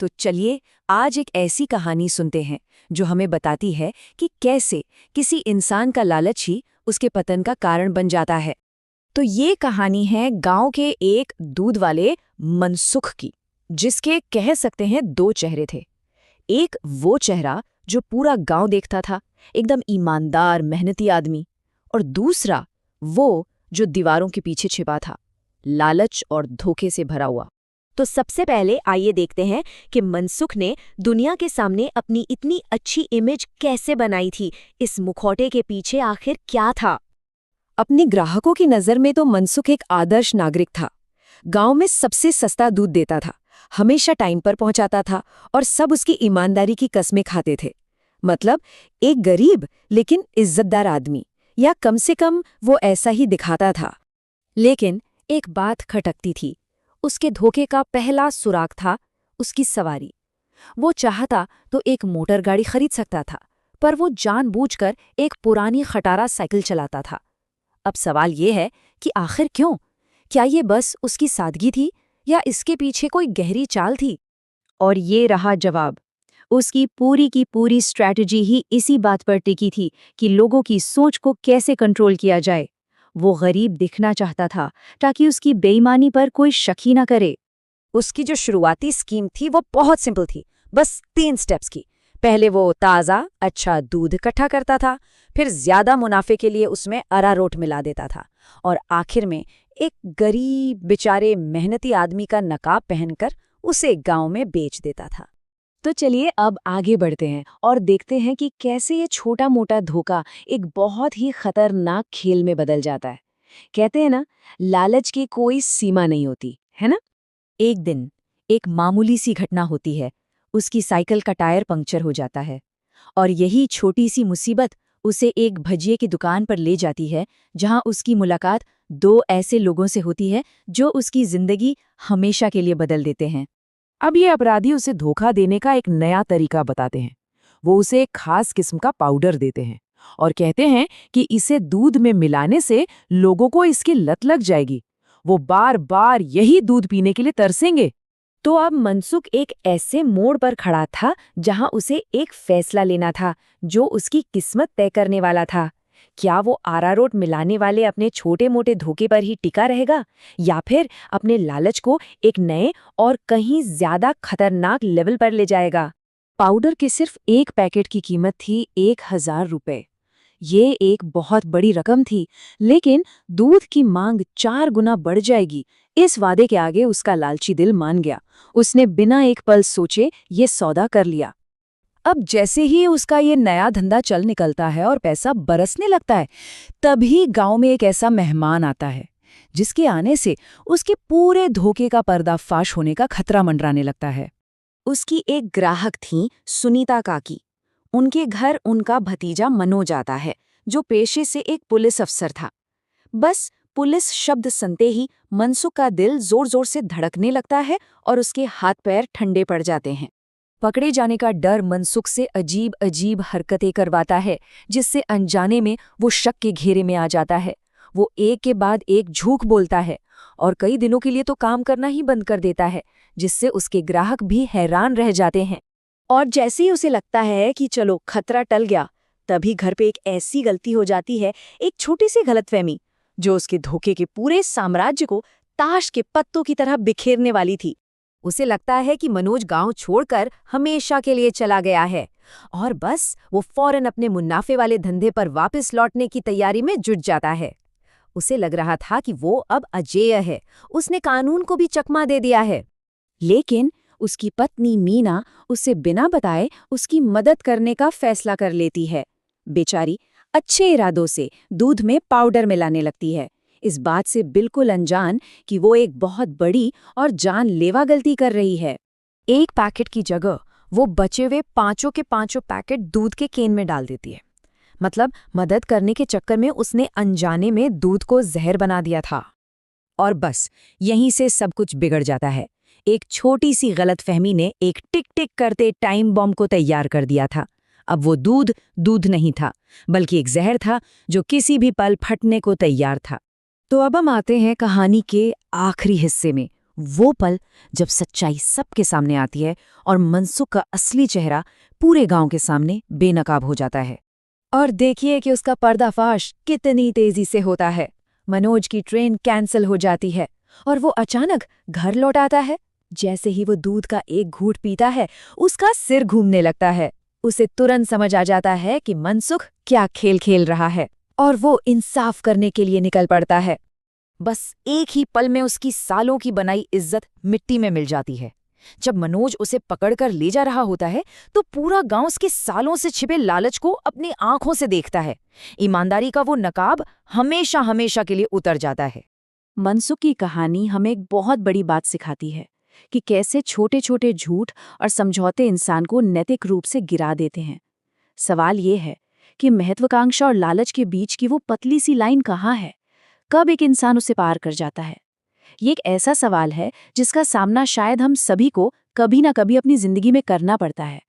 तो चलिए आज एक ऐसी कहानी सुनते हैं जो हमें बताती है कि कैसे किसी इंसान का लालच ही उसके पतन का कारण बन जाता है। तो ये कहानी है गांव के एक दूध वाले मनसुख की, जिसके कह सकते हैं दो चेहरे थे। एक वो चेहरा जो पूरा गांव देखता था, एकदम ईमानदार मेहनती आदमी, और दूसरा वो जो दीवारों के पीछे छिपा था, लालच और धोखे से भरा हुआ। तो सबसे पहले आइए देखते हैं कि मनसुख ने दुनिया के सामने अपनी इतनी अच्छी इमेज कैसे बनाई थी। इस मुखौटे के पीछे आखिर क्या था? अपने ग्राहकों की नज़र में तो मनसुख एक आदर्श नागरिक था। गांव में सबसे सस्ता दूध देता था, हमेशा टाइम पर पहुंचाता था और सब उसकी ईमानदारी की कस्में खाते थे। मतलब एक गरीब लेकिन इज्जतदार आदमी, या कम से कम वो ऐसा ही दिखाता था। लेकिन एक बात खटकती थी। उसके धोखे का पहला सुराग था उसकी सवारी। वो चाहता तो एक मोटर गाड़ी खरीद सकता था, पर वो जानबूझकर एक पुरानी खटारा साइकिल चलाता था। अब सवाल ये है कि आखिर क्यों? क्या ये बस उसकी सादगी थी या इसके पीछे कोई गहरी चाल थी? और ये रहा जवाब। उसकी पूरी की पूरी स्ट्रैटेजी ही इसी बात पर टिकी थी कि लोगों की सोच को कैसे कंट्रोल किया जाए। वो गरीब दिखना चाहता था ताकि उसकी बेईमानी पर कोई शक ही न करे। उसकी जो शुरुआती स्कीम थी वो बहुत सिंपल थी, बस 3 स्टेप्स की। पहले वो ताज़ा अच्छा दूध इकट्ठा करता था, फिर ज्यादा मुनाफे के लिए उसमें अरारोट मिला देता था, और आखिर में एक गरीब बेचारे मेहनती आदमी का नकाब पहनकर उसे गांव में बेच देता था। तो चलिए अब आगे बढ़ते हैं और देखते हैं कि कैसे ये छोटा मोटा धोखा एक बहुत ही खतरनाक खेल में बदल जाता है। कहते हैं ना, लालच की कोई सीमा नहीं होती, है ना? एक दिन एक मामूली सी घटना होती है। उसकी साइकिल का टायर पंक्चर हो जाता है, और यही छोटी सी मुसीबत उसे एक भजिए की दुकान पर ले जाती है, जहां उसकी मुलाकात 2 ऐसे लोगों से होती है जो उसकी जिंदगी हमेशा के लिए बदल देते हैं। अब ये अपराधी उसे धोखा देने का एक नया तरीका बताते हैं। वो उसे एक खास किस्म का पाउडर देते हैं और कहते हैं कि इसे दूध में मिलाने से लोगों को इसकी लत लग जाएगी। वो बार बार यही दूध पीने के लिए तरसेंगे। तो अब मनसुख एक ऐसे मोड़ पर खड़ा था जहां उसे एक फैसला लेना था जो उसकी किस्मत तय करने वाला था। क्या वो अरारोट मिलाने वाले अपने छोटे मोटे धोखे पर ही टिका रहेगा, या फिर अपने लालच को एक नए और कहीं ज्यादा खतरनाक लेवल पर ले जाएगा? पाउडर के सिर्फ एक पैकेट की कीमत थी 1000 रुपए। ये एक बहुत बड़ी रकम थी, लेकिन दूध की मांग 4 गुना बढ़ जाएगी, इस वादे के आगे उसका लालची दिल मान गया। उसने बिना एक पल सोचे ये सौदा कर लिया। अब जैसे ही उसका ये नया धंधा चल निकलता है और पैसा बरसने लगता है, तभी गांव में एक ऐसा मेहमान आता है जिसके आने से उसके पूरे धोखे का पर्दाफाश होने का खतरा मंडराने लगता है। उसकी एक ग्राहक थी सुनीता काकी। उनके घर उनका भतीजा मनोज आता है, जो पेशे से एक पुलिस अफसर था। बस पुलिस शब्द सुनते ही मनसुख का दिल जोर जोर से धड़कने लगता है और उसके हाथ पैर ठंडे पड़ जाते हैं। पकड़े जाने का डर मनसुख से अजीब अजीब हरकतें करवाता है, जिससे अनजाने में वो शक के घेरे में आ जाता है। वो एक के बाद एक झूठ बोलता है और कई दिनों के लिए तो काम करना ही बंद कर देता है, जिससे उसके ग्राहक भी हैरान रह जाते हैं। और जैसे ही उसे लगता है कि चलो खतरा टल गया, तभी घर पे एक ऐसी गलती हो जाती है, एक छोटी सी गलतफहमी, जो उसके धोखे के पूरे साम्राज्य को ताश के पत्तों की तरह बिखेरने वाली थी। उसे लगता है कि मनोज गांव छोड़कर हमेशा के लिए चला गया है, और बस वो फौरन अपने मुनाफे वाले धंधे पर वापस लौटने की तैयारी में जुट जाता है। उसे लग रहा था कि वो अब अजेय है, उसने कानून को भी चकमा दे दिया है। लेकिन उसकी पत्नी मीना उसे बिना बताए उसकी मदद करने का फैसला कर लेती है। बेचारी अच्छे इरादों से दूध में पाउडर मिलाने लगती है, इस बात से बिल्कुल अनजान कि वो एक बहुत बड़ी और जानलेवा गलती कर रही है। एक पैकेट की जगह वो बचे हुए 5 के 5 पैकेट दूध के केन में डाल देती है। मतलब मदद करने के चक्कर में उसने अनजाने में दूध को जहर बना दिया था। और बस यहीं से सब कुछ बिगड़ जाता है। एक छोटी सी गलतफहमी ने एक टिक टिक करते टाइम बॉम्ब को तैयार कर दिया था। अब वो दूध दूध नहीं था, बल्कि एक जहर था जो किसी भी पल फटने को तैयार था। तो अब हम आते हैं कहानी के आखिरी हिस्से में, वो पल जब सच्चाई सबके सामने आती है और मनसुख का असली चेहरा पूरे गांव के सामने बेनकाब हो जाता है। और देखिए कि उसका पर्दाफाश कितनी तेजी से होता है। मनोज की ट्रेन कैंसिल हो जाती है और वो अचानक घर लौट आता है। जैसे ही वो दूध का एक घूंट पीता है, उसका सिर घूमने लगता है। उसे तुरंत समझ आ जाता है कि मनसुख क्या खेल खेल रहा है और वो इंसाफ करने के लिए निकल पड़ता है। बस एक ही पल में उसकी सालों की बनाई इज्जत मिट्टी में मिल जाती है। जब मनोज उसे पकड़कर ले जा रहा होता है तो पूरा गांव उसके सालों से छिपे लालच को अपनी आंखों से देखता है। ईमानदारी का वो नकाब हमेशा हमेशा के लिए उतर जाता है। मनसुख की कहानी हमें एक बहुत बड़ी बात सिखाती है कि कैसे छोटे छोटे झूठ और समझौते इंसान को नैतिक रूप से गिरा देते हैं। सवाल ये है कि महत्वाकांक्षा और लालच के बीच की वो पतली सी लाइन कहाँ है? कब एक इंसान उसे पार कर जाता है? ये एक ऐसा सवाल है जिसका सामना शायद हम सभी को कभी ना कभी अपनी जिंदगी में करना पड़ता है।